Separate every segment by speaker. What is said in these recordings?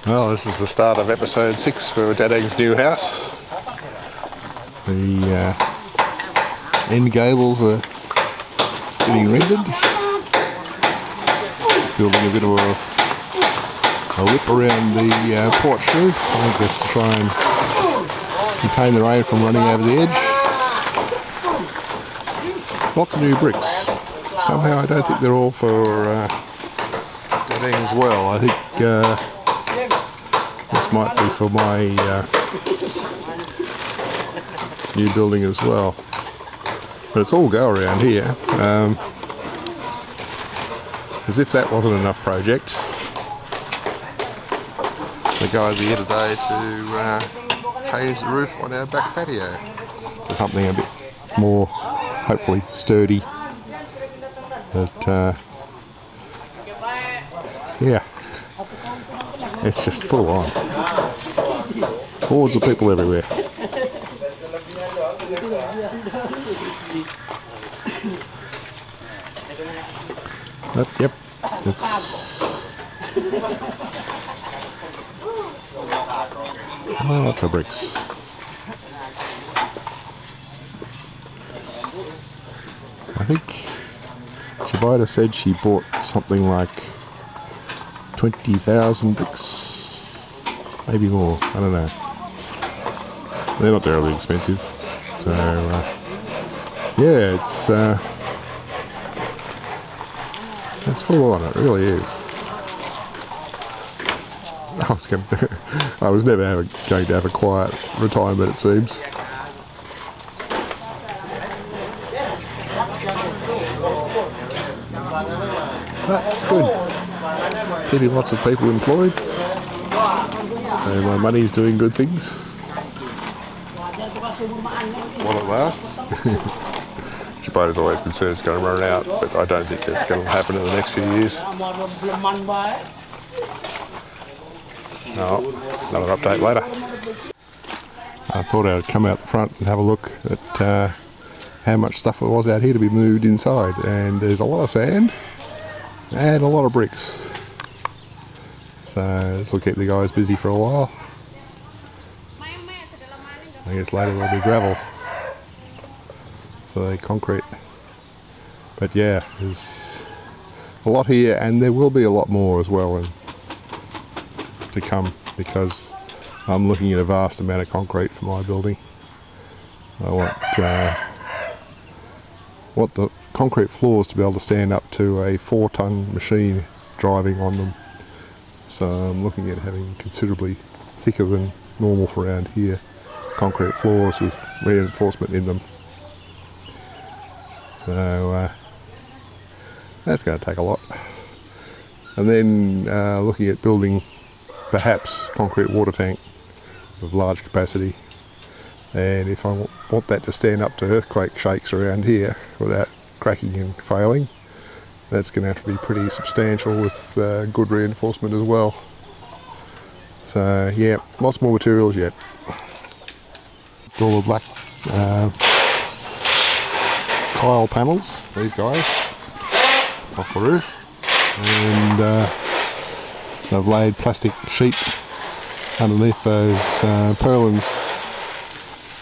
Speaker 1: Well, this is the start of episode 6 for Dadang's new house. The end gables are getting rendered. Building a bit of a lip around the porch roof. I think that's to try and contain the rain from running over the edge. Lots of new bricks. Somehow I don't think they're all for Dadang as well. I think this might be for my new building as well. But it's all go around here. As if that wasn't enough project. The guys are here today to change the roof on our back patio for something a bit more, hopefully, sturdy. But yeah, it's just full on. Hordes of people everywhere. But yep, it's lots of bricks. I think Shabida said she bought something like 20,000 bricks, maybe more, I don't know. They're not terribly expensive, so yeah, it's full on, it really is. I was never going to have a quiet retirement, it seems. But it's good. Keeping lots of people employed. So my money's doing good things. While it lasts. Jabida's always concerned it's going to run out, but I don't think it's going to happen in the next few years. Oh, another update later. I thought I'd come out the front and have a look at how much stuff there was out here to be moved inside, and there's a lot of sand and a lot of bricks. So this will keep the guys busy for a while. I guess later there'll be gravel for the concrete. But yeah, there's a lot here, and there will be a lot more as well to come, because I'm looking at a vast amount of concrete for my building. I want the concrete floors to be able to stand up to a 4-ton machine driving on them. So I'm looking at having considerably thicker than normal for around here concrete floors with reinforcement in them. So that's going to take a lot. And then looking at building perhaps concrete water tank of large capacity, and if I want that to stand up to earthquake shakes around here without cracking and failing, that's going to have to be pretty substantial with good reinforcement as well. So yeah, lots more materials yet. All the black tile panels, these guys, off the roof, and they've laid plastic sheet underneath those purlins,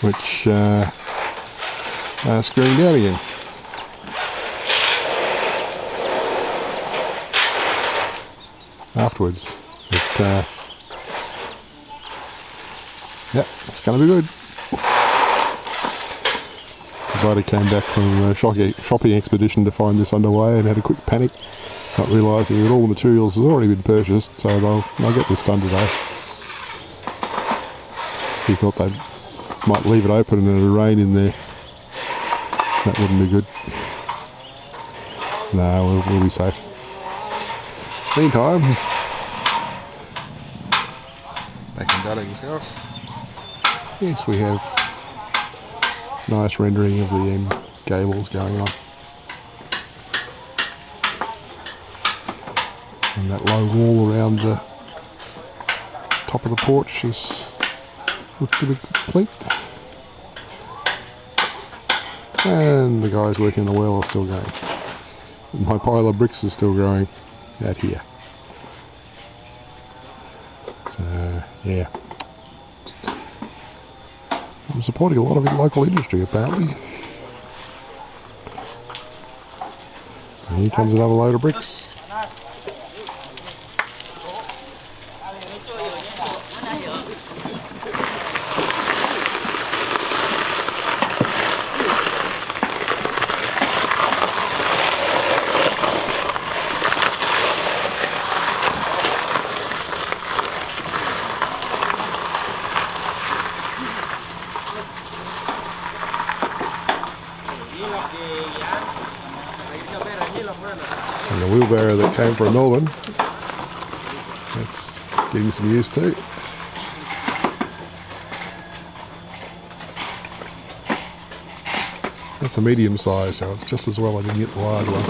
Speaker 1: which are screwing down again. Afterwards, but yeah, it's going to be good. Somebody came back from a shopping expedition to find this underway and had a quick panic, not realising that all the materials has already been purchased, so they'll get this done today. He thought they might leave it open and it'll rain in there. That wouldn't be good. No, we'll be safe. Meantime, back in Dadang's house. Yes, we have nice rendering of the end gables going on. And that low wall around the top of the porch looks to be complete. And the guys working the well are still going. My pile of bricks is still growing out here. So, yeah. I'm supporting a lot of local industry apparently. And here comes another load of bricks. And the wheelbarrow that came from Melbourne, that's getting some use too. That's a medium size, so it's just as well I didn't get the large one.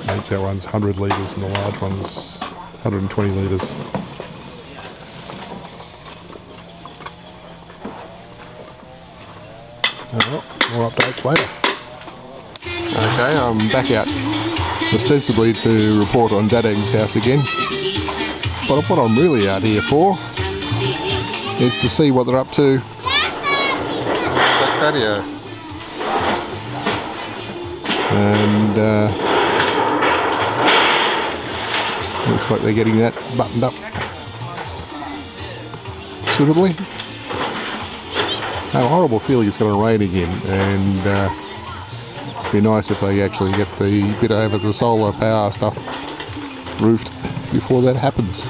Speaker 1: I think that one's 100 litres and the large one's 120 litres. Oh, more updates later. Okay, I'm back out ostensibly to report on Dadang's house again. But what I'm really out here for is to see what they're up to. Back patio. And looks like they're getting that buttoned up suitably. I have a horrible feeling it's going to rain again, and it'd be nice if they actually get the bit over the solar power stuff roofed before that happens.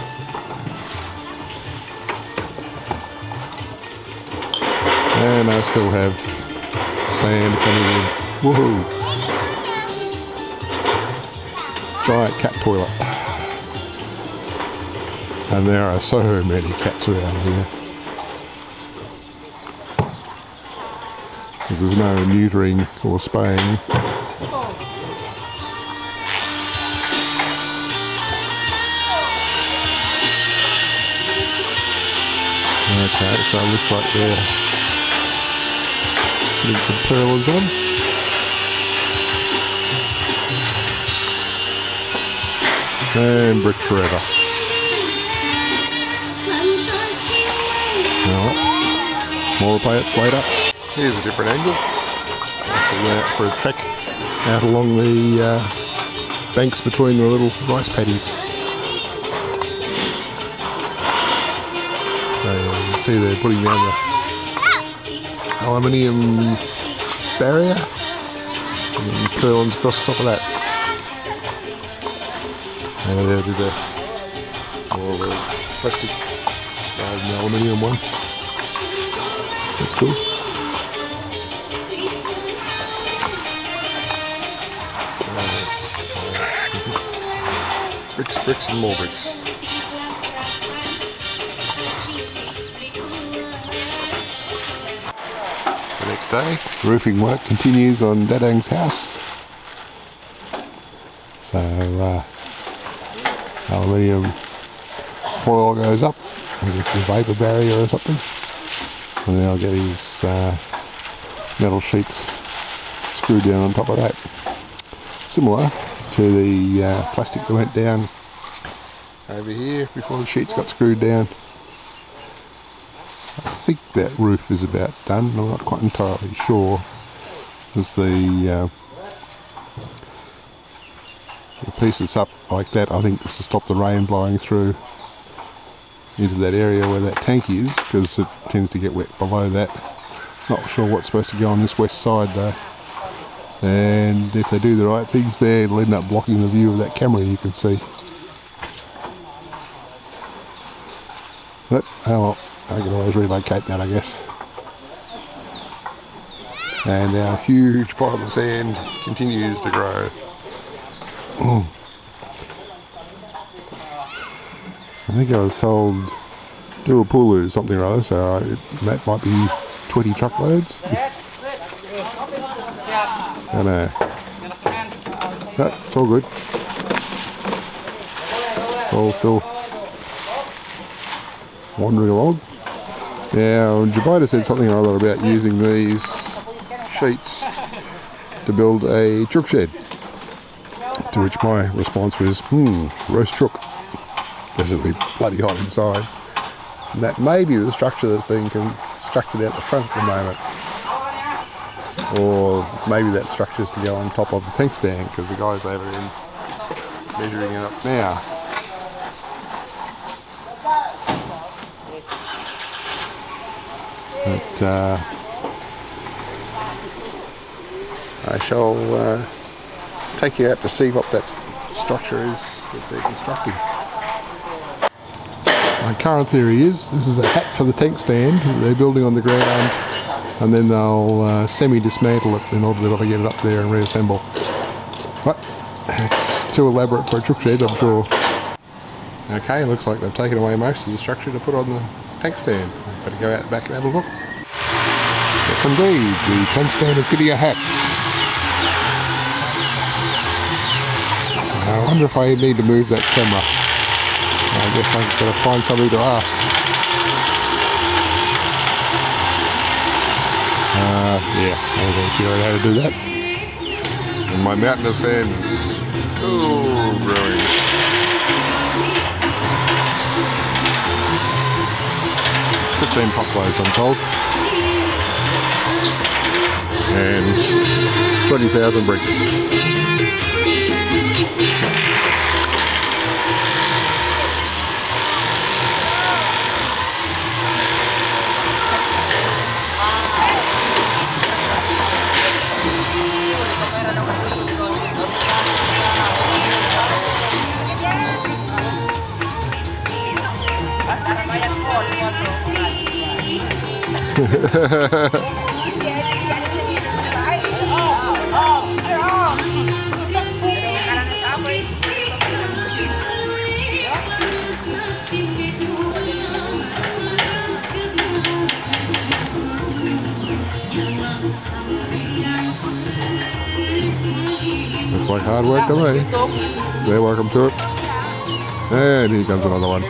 Speaker 1: And I still have sand coming in. Woohoo! Giant cat toilet. And there are so many cats around here. There's no neutering or spaying. Okay, so it looks like they're putting some perlers on. And brick forever. Alright, more updates later. Here's a different angle. We went out for a trek out along the banks between the little rice paddies. So you can see they're putting down the aluminium barrier and then purlins across the top of that. And they'll do the more of a plastic rather than the aluminium one. That's cool. Bricks, bricks and more bricks. The next day, roofing work continues on Dadang's house. So, aluminium foil goes up. I guess the vapour barrier or something. And then I'll get his metal sheets screwed down on top of that. Similar to the plastic that went down over here before the sheets got screwed down. I think that roof is about done. I'm not quite entirely sure. There's the piece that's up like that. I think this to stop the rain blowing through into that area where that tank is, because it tends to get wet below that. Not sure what's supposed to go on this west side though. And if they do the right things there, it'll end up blocking the view of that camera you can see. But, oh well, I can always relocate that, I guess. And our huge pile of sand continues to grow. I think I was told Durapulu something or other, so that might be 20 truckloads. I don't know. No, it's all good. It's all still wandering along. Now, Jabita said something or other about using these sheets to build a chook shed. To which my response was, roast chook. This will be bloody hot inside. And that may be the structure that's being constructed out the front at the moment. Or maybe that structure is to go on top of the tank stand, because the guy's over there measuring it up now. But I shall take you out to see what that structure is that they're constructing. My current theory is this is a hat for the tank stand that they're building on the ground, and then they'll semi-dismantle it in order to be able to get it up there and reassemble. But it's too elaborate for a chook shed, I'm sure. Okay, looks like they've taken away most of the structure to put on the tank stand. Better go out back and have a look. Yes indeed, the tank stand is getting a hat. I wonder if I need to move that camera. I guess I'm going to find somebody to ask. Yeah, I wasn't sure how to do that. And my mountain of sand is growing. $15 pop loads, I'm told. And 20,000 bricks. Looks like hard work to me. They're welcome to it. And here comes another one.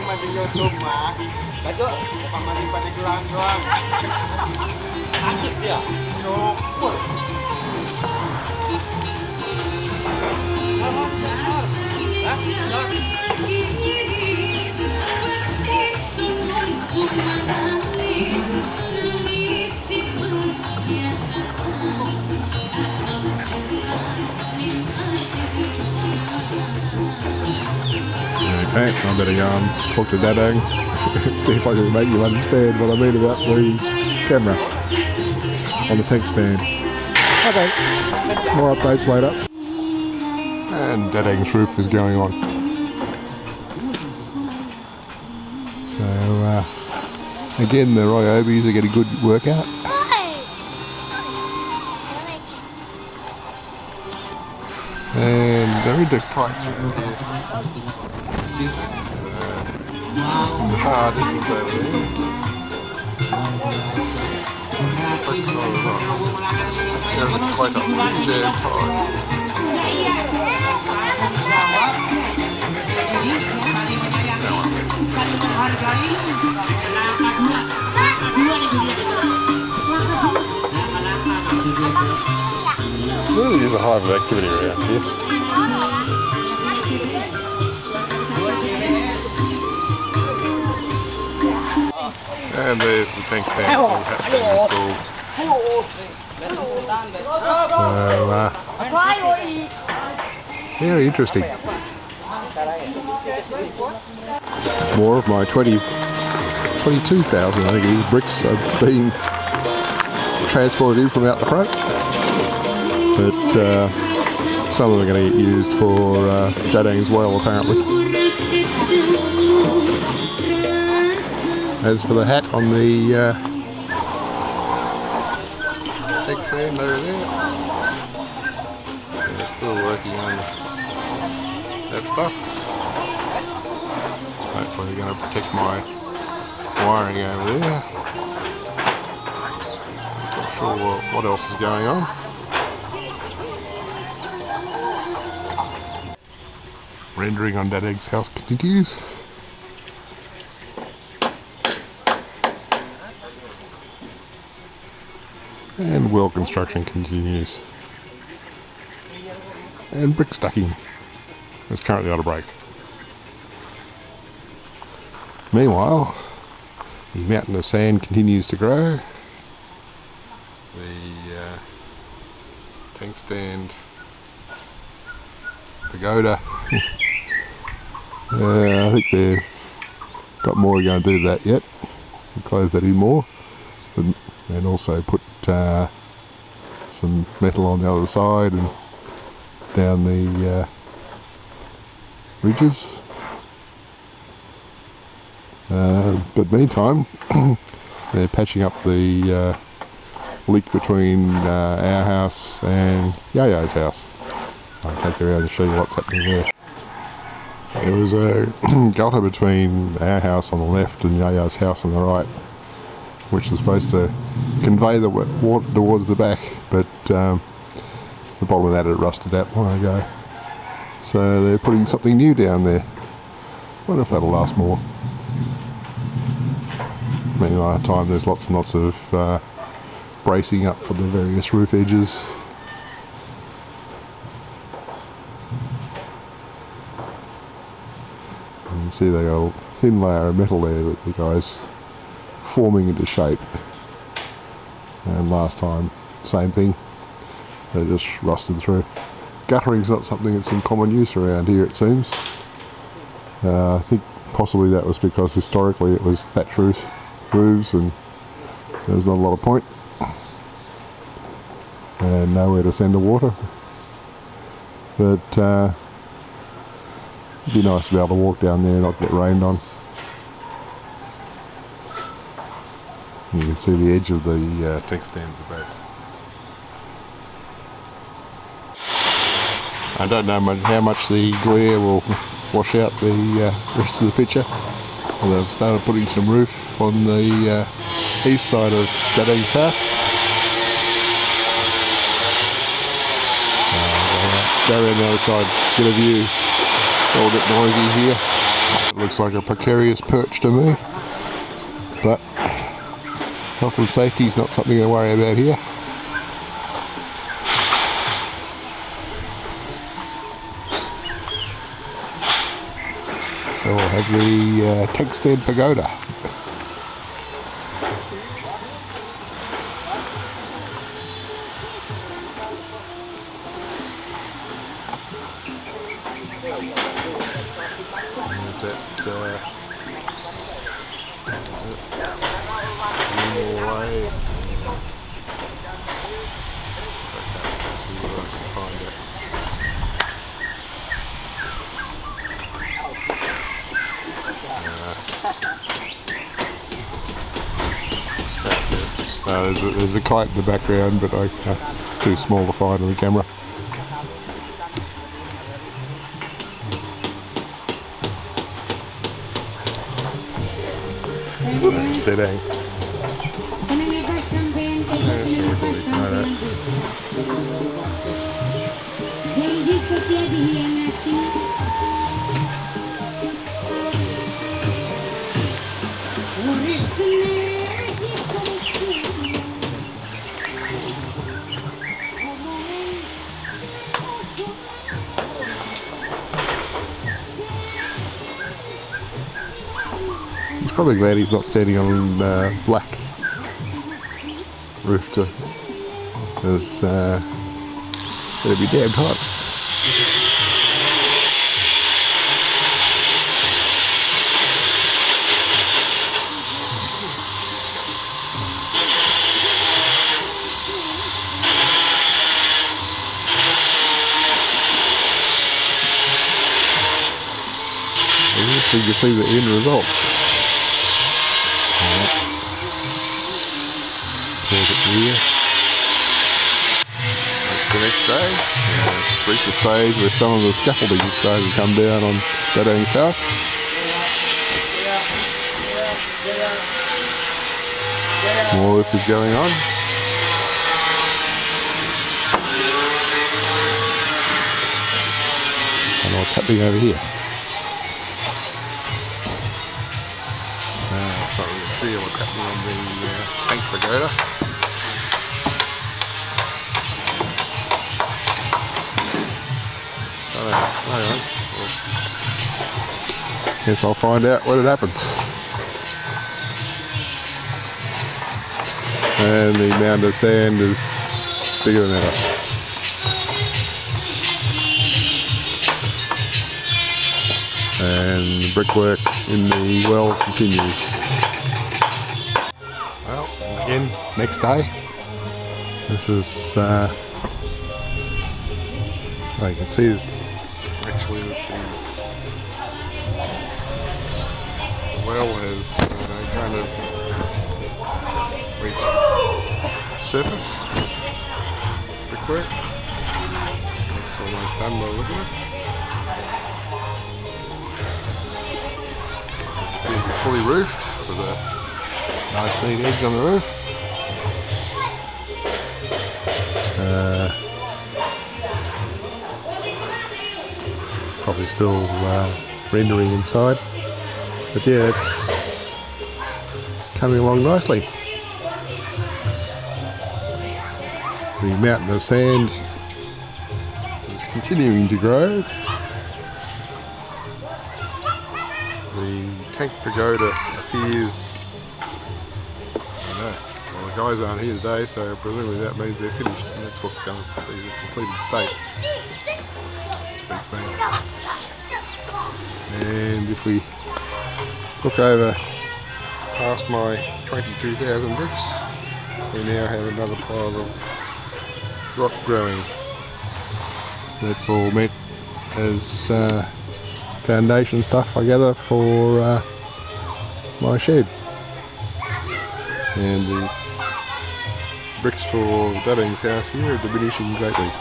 Speaker 1: Okay, I better go and talk to Dadang, see if I can make you understand what I mean about the camera on the tank stand. Okay, more updates later. And Dadang's roof is going on. So, again, the Ryobies are getting good workout. And they're into kites over here. It's hard distance over there. There's a kite up there, it's hard. There really is a hive of activity around here. And there's the tank stand installed. So, very interesting. More of my 22,000, I think it is, bricks are being transported in from out the front. But some of them are going to get used for Dadang's well, apparently. As for the hat on the tank stand over there, they're still working on that stuff. Hopefully they're going to protect my wiring over there. Not sure what else is going on. Rendering on Dadang's house continues. And well construction continues. And brick stacking. It's currently on a break. Meanwhile, the mountain of sand continues to grow. The tank stand pagoda. I think they've got more going to do that yet. Close that in more, and also put some metal on the other side and down the ridges. But meantime, they're patching up the leak between our house and Yaya's house. I'll take you around and show you what's happening there. There was a gutter between our house on the left and Yaya's house on the right, which was supposed to convey the water towards the back, but the bottom of that had rusted out long ago. So they're putting something new down there. Wonder if that'll last more. Meanwhile, there's lots and lots of bracing up for the various roof edges. You can see they got a thin layer of metal there that the guy's forming into shape. And last time, same thing. They just rusted through. Guttering's not something that's in common use around here, it seems. I think possibly that was because historically it was thatch roofs and there's not a lot of point and nowhere to send the water. But it'd be nice to be able to walk down there and not get rained on. You can see the edge of the tank stand at the back. I don't know how much the glare will wash out the rest of the picture. Well, they've started putting some roof on the east side of Dadang's house. Go around the other side, get a view. It's all a bit noisy here. It looks like a precarious perch to me, but health and safety is not something to worry about here. So we'll have the tank stand pagoda. There's a kite in the background, but it's too small to find on the camera. It's Dadang.
Speaker 2: Janji setia dihianati.
Speaker 1: He's probably glad he's not standing on black roof too, because it'd be damn hot. So you can see the end result. Pause it here. That's the next day. It's reached the stage where some of the scaffolding is starting to come down on Dadang's house. More work is going on. And what's happening over here? It's not really clear what's happening on the tank pagoda. Guess I'll find out when it happens. And the mound of sand is bigger than ever. And the brickwork in the well continues. Well, again, next day. This is, well, you can see actually that the well has kind of reached surface brickwork. So it's almost done by looking at it. It's fully roofed with a nice neat edge on the roof. Probably still rendering inside, but yeah, it's coming along nicely. The mountain of sand is continuing to grow. The tank pagoda appears, I don't know, well, the guys aren't here today, so presumably that means they're finished, and that's what's going to be the completed state. Thanks, man. And if we look over past my 22,000 bricks, we now have another pile of rock growing. That's all meant as foundation stuff, I gather, for my shed. And the bricks for Dadang's house here are diminishing greatly.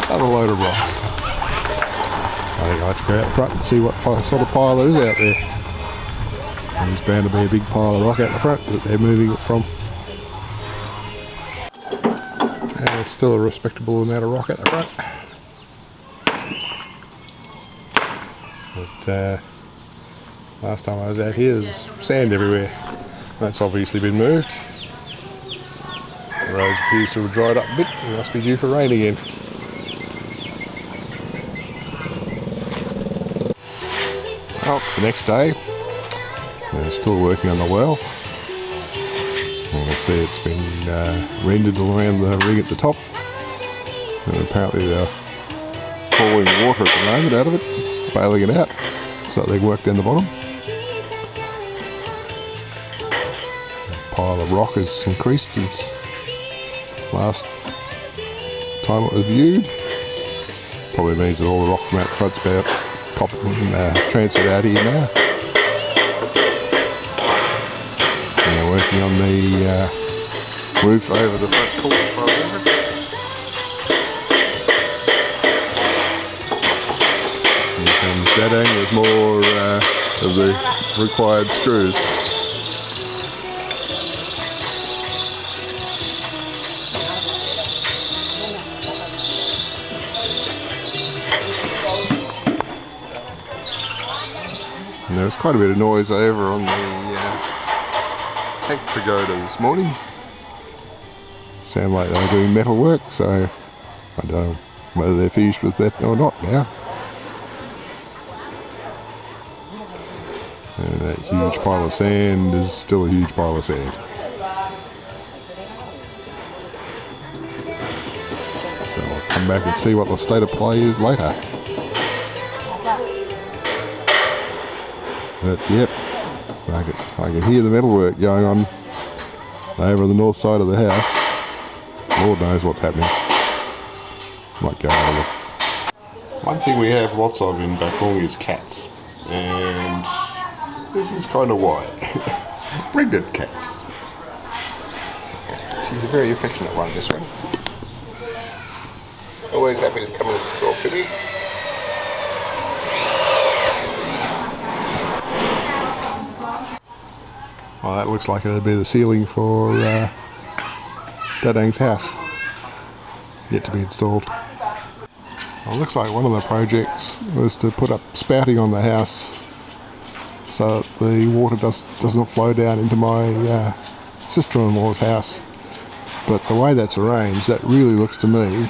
Speaker 1: Another load of rock. I think I have to go out front and see what sort of pile there is out there. There's bound to be a big pile of rock out the front that they're moving it from. And there's still a respectable amount of rock out the front. But last time I was out here, there's sand everywhere. That's obviously been moved. The road appears to have dried up a bit. It must be due for rain again. Well, it's the next day. They're still working on the well. You can see it's been rendered all around the ring at the top. And apparently they're pouring water at the moment out of it, bailing it out, so that they can work down the bottom. The pile of rock has increased since last time it was viewed. Probably means that all the rock from out the front's about transferred out here now. And they're working on the roof over the front porch by the river. Here comes Dadang with more of the required screws. And there was quite a bit of noise over on the tank pagoda this morning. Sound like they were doing metal work, so I don't know whether they're finished with that or not now. And that huge pile of sand is still a huge pile of sand. So I'll come back and see what the state of play is later. But yep, I can hear the metalwork going on over on the north side of the house. Lord knows what's happening. Might go over. One thing we have lots of in Dadang is cats, and this is kind of why. Pregnant cats. She's a very affectionate one, this one. Always happy to come and talk to me. Well, that looks like it'll be the ceiling for Dadang's house. Yet to be installed. Well, it looks like one of the projects was to put up spouting on the house so that the water doesn't flow down into my sister-in-law's house. But the way that's arranged, that really looks to me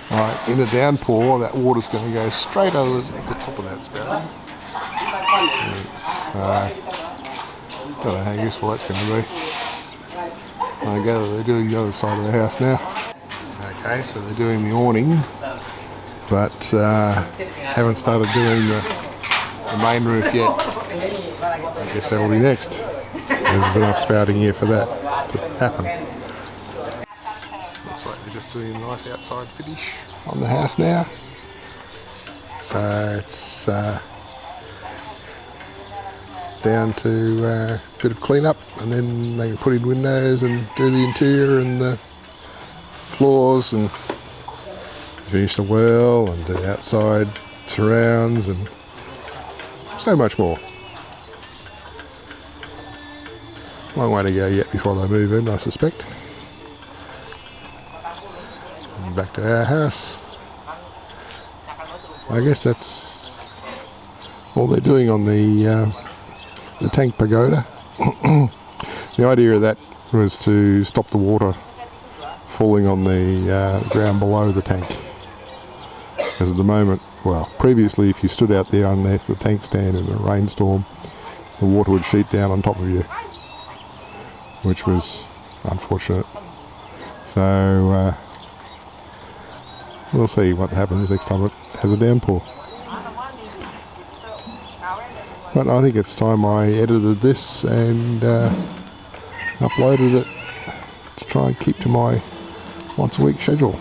Speaker 1: like in a downpour, that water's going to go straight over the top of that spout. So, don't know how useful that's going to be. I gather they're doing the other side of the house now. Okay, so they're doing the awning, but haven't started doing the main roof yet. I guess that will be next. There's enough spouting here for that to happen. Looks like they're just doing a nice outside finish on the house now. So it's down to a bit of clean up, and then they can put in windows and do the interior and the floors and finish the well and do outside surrounds and so much more. Long way to go yet before they move in, I suspect. And back to our house. I guess that's all they're doing on the tank pagoda. The idea of that was to stop the water falling on the ground below the tank. Because at the moment, well, previously if you stood out there underneath the tank stand in a rainstorm, the water would sheet down on top of you, which was unfortunate. So we'll see what happens next time it has a downpour. But I think it's time I edited this and uploaded it to try and keep to my once a week schedule.